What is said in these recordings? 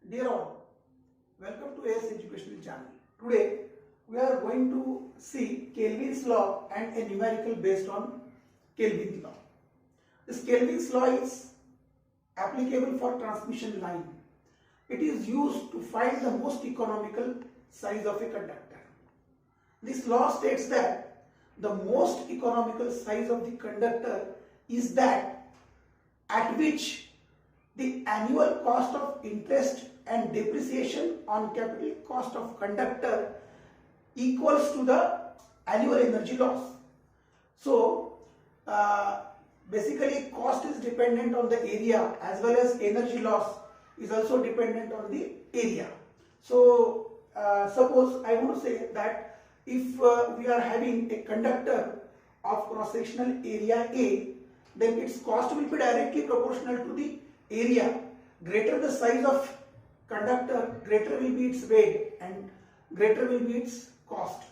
Dear all, welcome to AS Educational Channel. Today we are going to see Kelvin's law and a numerical based on Kelvin's law. This Kelvin's law is applicable for transmission line. It is used to find the most economical size of a conductor. This law states that the most economical size of the conductor is that at which the annual cost of interest and depreciation on capital cost of conductor equals to the annual energy loss. So basically cost is dependent on the area as well as energy loss is also dependent on the area. So suppose I want to say that if we are having a conductor of cross-sectional area A, then its cost will be directly proportional to the area. Greater the size of conductor, greater will be its weight and greater will be its cost.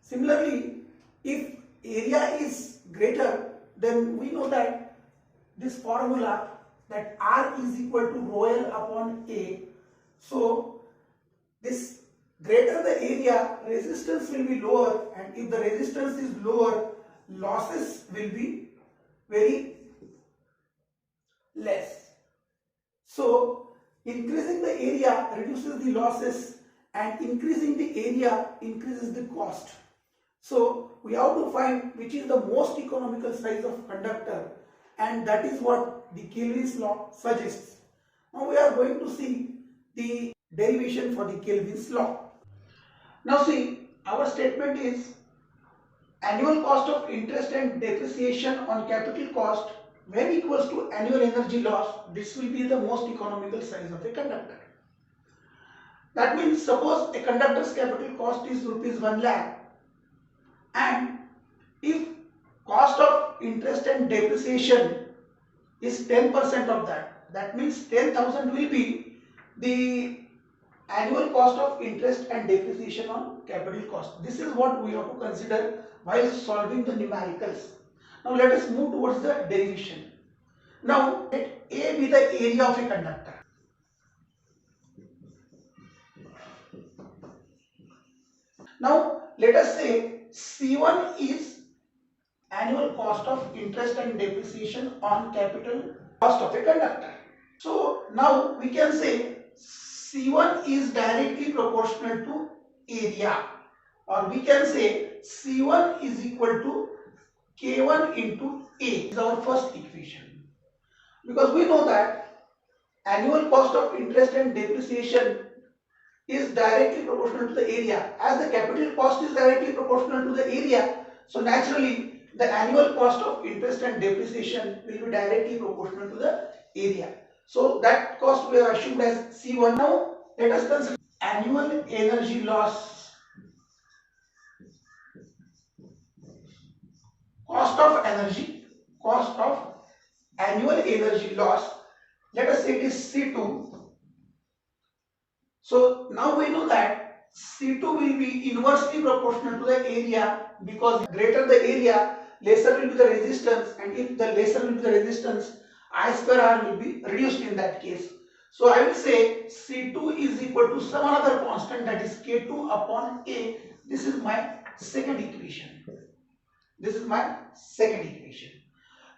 Similarly, if area is greater, then we know that this formula that R is equal to rho L upon A. So this greater the area, resistance will be lower, and if the resistance is lower, losses will be very less. So increasing the area reduces the losses and increasing the area increases the cost. So we have to find which is the most economical size of conductor, and that is what the Kelvin's law suggests. Now we are going to see the derivation for the Kelvin's law. Now see, our statement is annual cost of interest and depreciation on capital cost when equals to annual energy loss, this will be the most economical size of a conductor. That means suppose a conductor's capital cost is rupees 1 lakh, and if cost of interest and depreciation is 10% of that means 10,000 will be the annual cost of interest and depreciation on capital cost. This is what we have to consider while solving the numericals. Now let us move towards the derivation. Now let A be the area of a conductor. Now let us say C1 is annual cost of interest and depreciation on capital cost of a conductor. So now we can say C1 is directly proportional to area, or we can say C1 is equal to K1 into A is our first equation, because we know that annual cost of interest and depreciation is directly proportional to the area. As the capital cost is directly proportional to the area, so naturally the annual cost of interest and depreciation will be directly proportional to the area. So that cost we have assumed as C1. Now let us consider annual energy loss. Cost of annual energy loss, let us say it is C2. So now we know that C2 will be inversely proportional to the area, because greater the area, lesser will be the resistance, and if the lesser will be the resistance, I square R will be reduced in that case. So I will say C2 is equal to some other constant, that is K2 upon A. This is my second equation.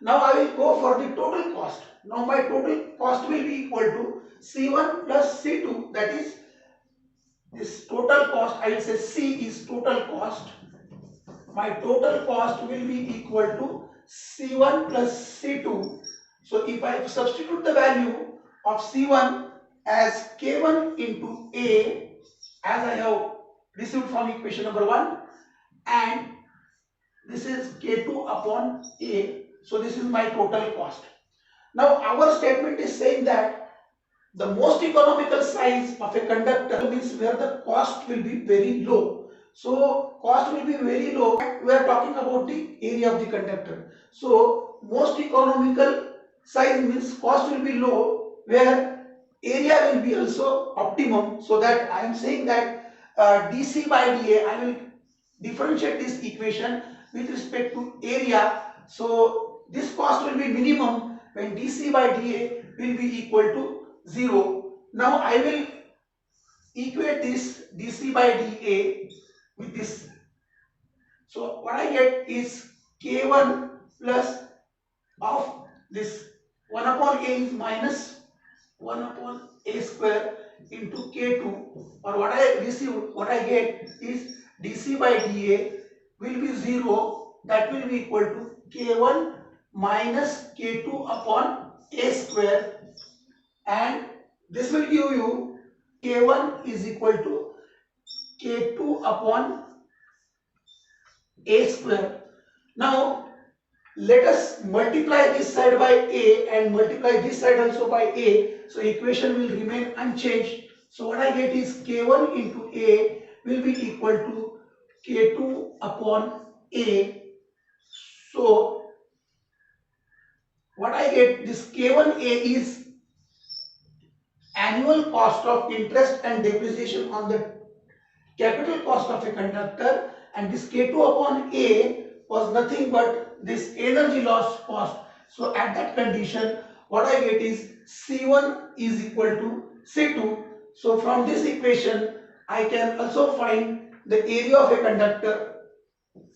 Now I will go for the total cost. Now my total cost will be equal to C1 plus C2, that is this total cost. I will say C is total cost. My total cost will be equal to C1 plus C2. So if I substitute the value of C1 as K1 into A, as I have received from equation number 1, and this is K2 upon A. So this is my total cost. Now our statement is saying that the most economical size of a conductor means where the cost will be very low. So cost will be very low. We are talking about the area of the conductor. So most economical size means cost will be low, where area will be also optimum. So that I am saying that dC by dA, I will differentiate this equation with respect to area. So this cost will be minimum when dC by dA will be equal to 0. Now I will equate this dc by dA with this. So what I get is K1 plus of this 1 upon A is minus 1 upon A square into K2, or what I get is dc by dA will be 0, that will be equal to K1 minus K2 upon A square, and this will give you K1 is equal to K2 upon A square. Now let us multiply this side by A and multiply this side also by A, so equation will remain unchanged. So what I get is K1 into A will be equal to K2 upon A. So what I get, this K1A is annual cost of interest and depreciation on the capital cost of a conductor, and this K2 upon A was nothing but this energy loss cost. So at that condition, what I get is C1 is equal to C2. So from this equation, I can also find the area of a conductor.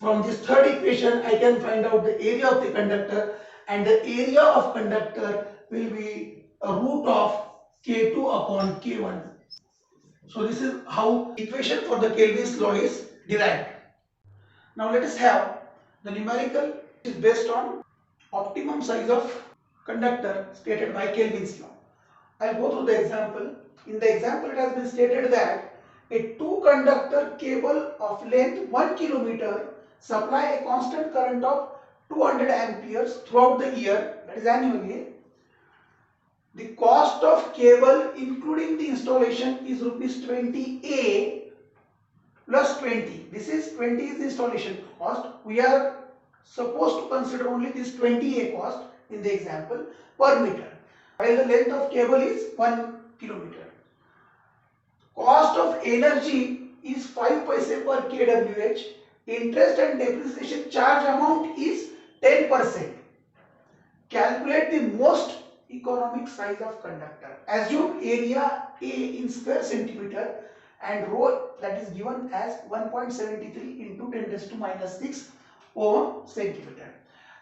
From this third equation, I can find out the area of the conductor, and the area of conductor will be a root of K2 upon K1. So this is how equation for the Kelvin's law is derived. Now let us have the numerical is based on optimum size of conductor stated by Kelvin's law. I'll go through the example. In the example, it has been stated that a two-conductor cable of length 1 kilometer supply a constant current of 200 amperes throughout the year, that is annually. The cost of cable including the installation is rupees 20A plus 20. This is 20 is the installation cost. We are supposed to consider only this 20A cost in the example per meter, while the length of cable is 1 kilometer. Cost of energy is 5 paise per kWh. Interest and depreciation charge amount is 10%. Calculate the most economic size of conductor. Assume area A in square centimeter and rho that is given as 1.73 into 10 raised to minus 6 ohm centimeter.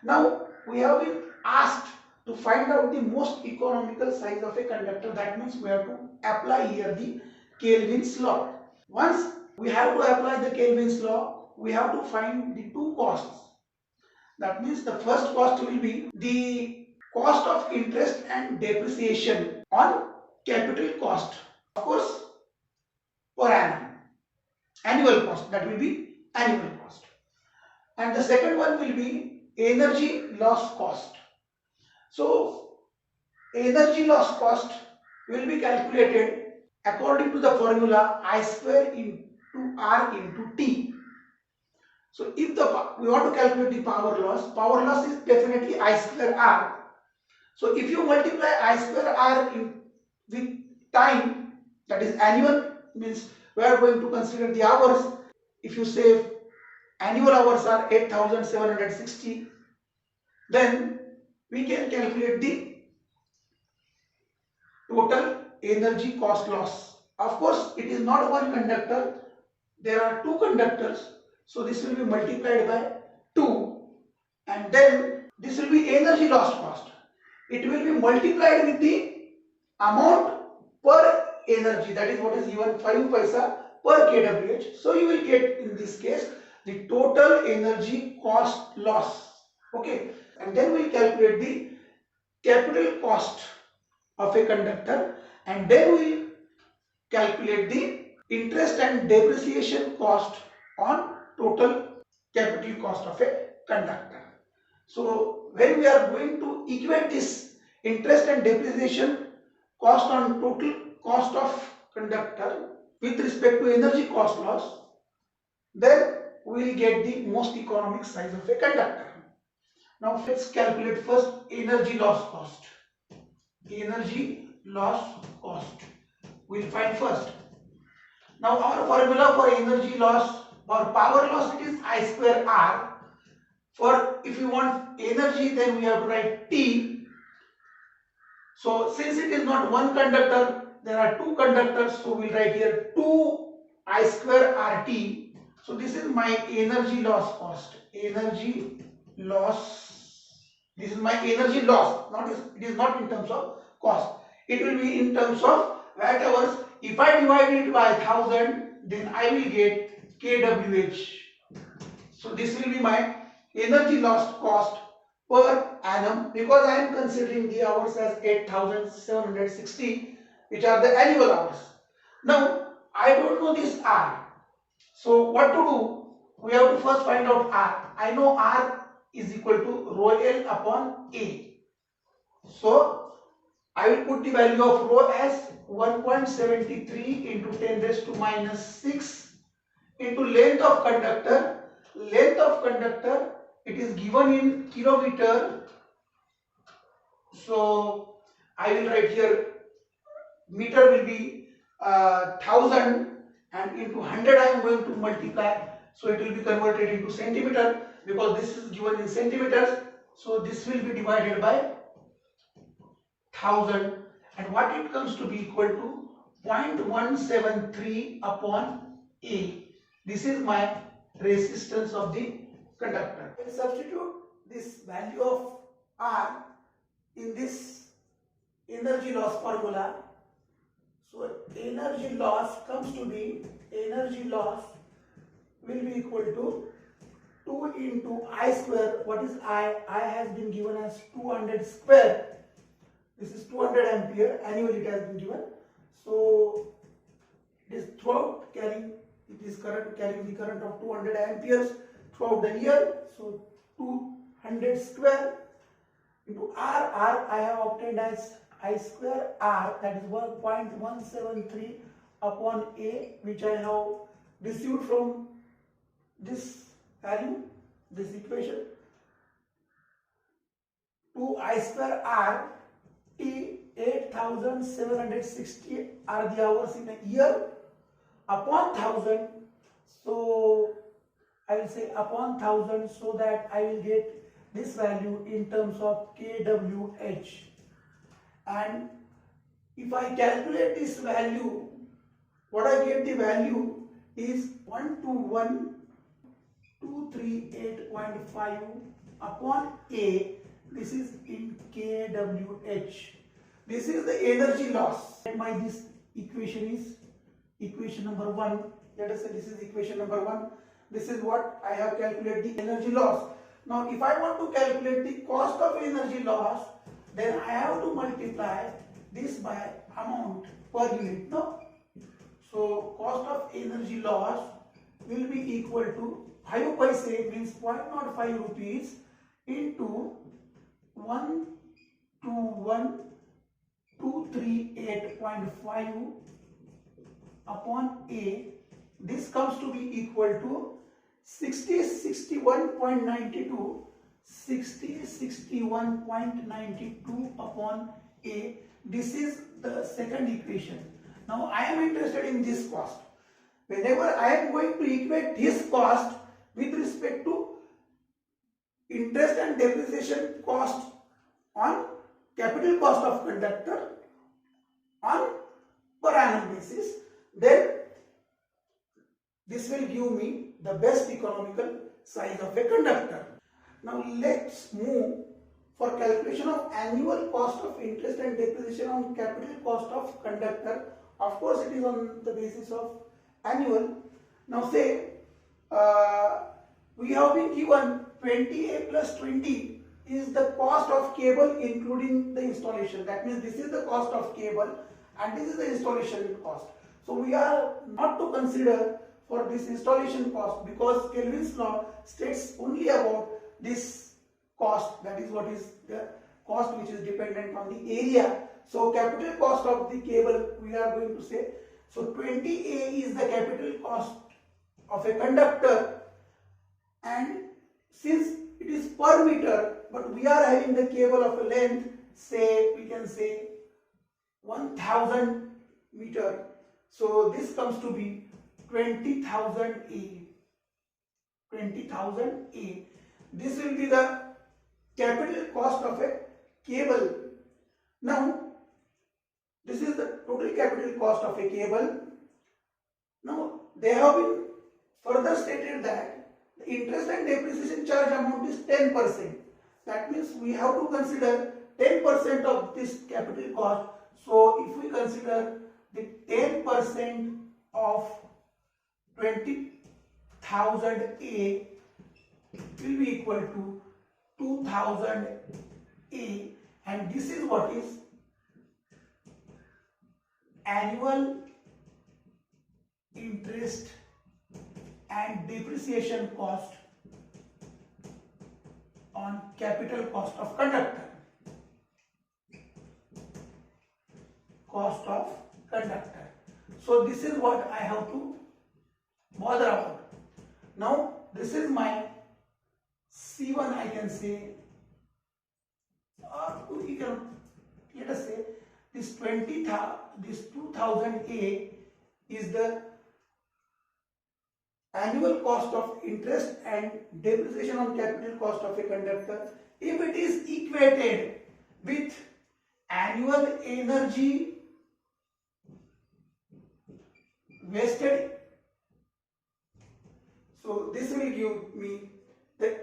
Now we have been asked to find out the most economical size of a conductor. That means we have to apply here the Kelvin's law. Once we have to apply the Kelvin's law, we have to find the two costs. That means the first cost will be the cost of interest and depreciation on capital cost, of course, per annum. Annual cost, that will be annual cost. And the second one will be energy loss cost. So energy loss cost will be calculated according to the formula I square into R into T. So if we want to calculate the power loss is definitely I square R. So if you multiply I square R with time, that is annual, means we are going to consider the hours. If you say annual hours are 8,760, then we can calculate the total energy cost loss. Of course, it is not one conductor, there are two conductors, so this will be multiplied by 2, and then this will be energy loss cost. It will be multiplied with the amount per energy, that is what is given 5 paisa per kWh. So you will get in this case the total energy cost loss. Okay, and then we will calculate the capital cost of a conductor, and then we will calculate the interest and depreciation cost on total capital cost of a conductor. So when we are going to equate this interest and depreciation cost on total cost of conductor with respect to energy cost loss, then we will get the most economic size of a conductor. Now let's calculate first energy loss cost. Energy loss cost we will find first. Now our formula for energy loss or power loss, it is I square R. For if you want energy, then we have to write T. So since it is not one conductor, there are two conductors, so we'll write here 2 I square RT. So this is my energy loss cost. Energy loss. This is my energy loss. It is not in terms of cost. It will be in terms of watt hours. If I divide it by 1000, then I will get kWh. So this will be my energy loss cost per annum, because I am considering the hours as 8760, which are the annual hours. Now I don't know this R. So what to do? We have to first find out R. I know R is equal to rho L upon A. So I will put the value of rho as 1.73 into 10 raised to minus 6 into length of conductor. Length of conductor, it is given in kilometer. So I will write here meter will be 1000, and into 100 I am going to multiply. So it will be converted into centimeter, because this is given in centimeters. So this will be divided by 1000, and what it comes to be equal to 0.173 upon A. This is my resistance of the conductor. Let's substitute this value of R in this energy loss formula. So energy loss comes to be, energy loss will be equal to 2 into I square. What is I? I has been given as 200 square. This is 200 ampere, annually it has been given. So it is throughout carrying, it is carrying the current of 200 amperes throughout the year. So 200 square into R I have obtained as I square R, that is 1.173 upon A, which I have received from this value, this equation. 2 I square R T, 8760 are the hours in a year, upon 1000. So I will say upon 1000, so that I will get this value in terms of kWh. And if I calculate this value, what I get the value is 121,238.5 upon A. This is in kWh. This is the energy loss. This equation is equation number 1. Let us say this is equation number 1. This is what I have calculated the energy loss. Now if I want to calculate the cost of energy loss, then I have to multiply this by amount per unit. No? So cost of energy loss will be equal to 5 paise, means 0.05 rupees, into 121,238.5 upon A. This comes to be equal to 6061.92 upon A. This is the second equation. Now I am interested in this cost. Whenever I am going to equate this cost with respect to interest and depreciation cost on capital cost of conductor on per annum basis, then this will give me the best economical size of a conductor. Now let's move for calculation of annual cost of interest and depreciation on capital cost of conductor. Of course it is on the basis of annual. Now say we have been given 20A plus 20 is the cost of cable including the installation. That means this is the cost of cable and this is the installation cost. So we are not to consider for this installation cost, because Kelvin's law states only about this cost, that is what is the cost which is dependent on the area. So capital cost of the cable we are going to say. So 20A is the capital cost of a conductor, and since it is per meter, but we are having the cable of a length, say we can say 1000 meter. So this comes to be 20,000 A. 20,000 A. This will be the capital cost of a cable. Now this is the total capital cost of a cable. Now they have been further stated that the interest and depreciation charge amount is 10%. That means we have to consider 10% of this capital cost. So if we consider the 10% of 20,000 A will be equal to 2,000 A, and this is what is annual interest and depreciation cost on capital cost of conductor. Cost of conductor. So this is what I have to bother about. Now this is my C1, I can say, or we can, let us say this 2,000 A is the annual cost of interest and depreciation on capital cost of a conductor. If it is equated with annual energy wasted, so this will give me the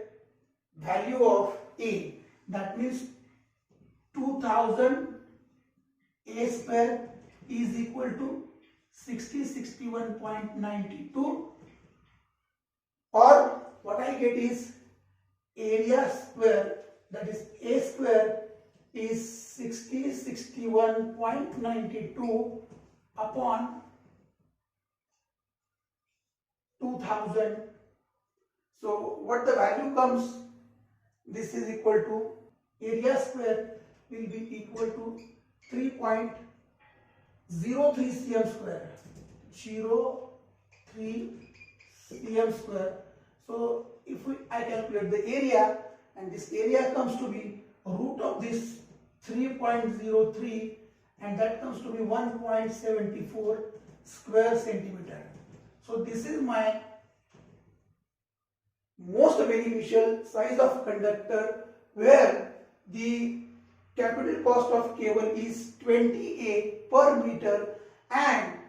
value of A, that means 2000 A square is equal to 61.92, or what I get is area square, that is A square is 61.92 upon 2000. So what the value comes, this is equal to area square will be equal to 3.03 cm square, 03 cm square. So if I calculate the area, and this area comes to be root of this 3.03, and that comes to be 1.74 square centimeter. So this is my most beneficial size of conductor, where the capital cost of cable is 20 A per meter and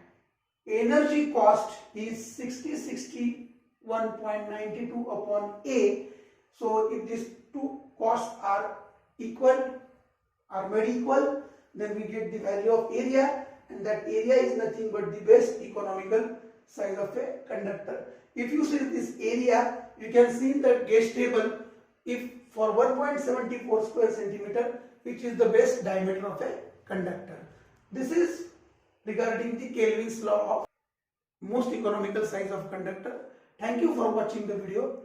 energy cost is 61.92 upon A. So if these two costs are equal, are made equal, then we get the value of area, and that area is nothing but the best economical size of a conductor. If you see this area, you can see in the gauge table, if for 1.74 square centimeter, which is the best diameter of a conductor. This is regarding the Kelvin's law of most economical size of conductor. Thank you for watching the video.